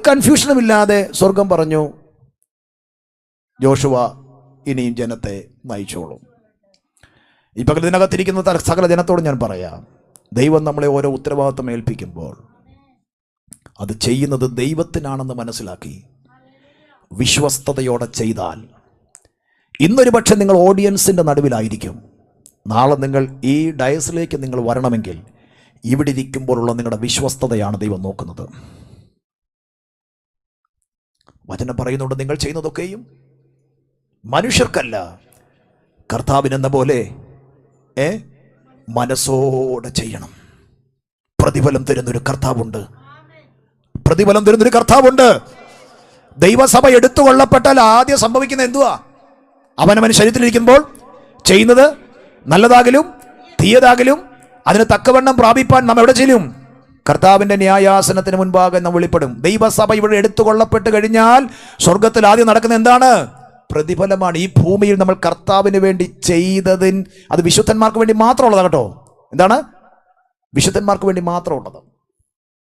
കൺഫ്യൂഷനും ഇല്ലാതെ സ്വർഗം പറഞ്ഞു, ജോഷുവ ഇനിയും ജനത്തെ നയിച്ചോളും. ഈ പകൽ ഇതിനകത്തിരിക്കുന്ന സകല ജനത്തോട് ഞാൻ പറയാം, ദൈവം നമ്മളെ ഓരോ ഉത്തരവാദിത്വം ഏൽപ്പിക്കുമ്പോൾ അത് ചെയ്യുന്നത് ദൈവത്തിനാണെന്ന് മനസ്സിലാക്കി വിശ്വസ്തയോടെ ചെയ്താൽ, ഇന്നൊരു പക്ഷേ നിങ്ങൾ ഓഡിയൻസിൻ്റെ നടുവിലായിരിക്കും, നാളെ നിങ്ങൾ ഈ ഡയസിലേക്ക് നിങ്ങൾ വരണമെങ്കിൽ ഇവിടെ ഇരിക്കുമ്പോഴുള്ള നിങ്ങളുടെ വിശ്വസ്തതയാണ് ദൈവം നോക്കുന്നത്. വചനം പറയുന്നുണ്ട്, നിങ്ങൾ ചെയ്യുന്നതൊക്കെയും മനുഷ്യർക്കല്ല, കർത്താവിനെന്ന പോലെ മനസ്സോടെ ചെയ്യണം. പ്രതിഫലം തരുന്നൊരു കർത്താവുണ്ട്, പ്രതിഫലം തരുന്നൊരു കർത്താവുണ്ട്. ദൈവസഭ എടുത്തുകൊള്ളപ്പെട്ടാൽ ആദ്യം സംഭവിക്കുന്ന എന്തുവാ? അവനവൻ ശരീരത്തിലിരിക്കുമ്പോൾ ചെയ്യുന്നത് നല്ലതാകലും തീയതാകലും അതിന് തക്കവണ്ണം പ്രാപിപ്പാൻ നാം എവിടെ ചെല്ലും? കർത്താവിൻ്റെ ന്യായാസനത്തിന് മുൻപാകെ നാം വെളിപ്പെടും. ദൈവസഭ ഇവിടെ എടുത്തുകൊള്ളപ്പെട്ട് കഴിഞ്ഞാൽ സ്വർഗത്തിൽ ആദ്യം നടക്കുന്ന എന്താണ്? പ്രതിഫലമാണ്. ഈ ഭൂമിയിൽ നമ്മൾ കർത്താവിന് വേണ്ടി ചെയ്തതിന് അത് വിശുദ്ധന്മാർക്ക് വേണ്ടി മാത്രമുള്ളതാണ് കേട്ടോ. എന്താണ്? വിശുദ്ധന്മാർക്ക് വേണ്ടി മാത്രമുള്ളത്.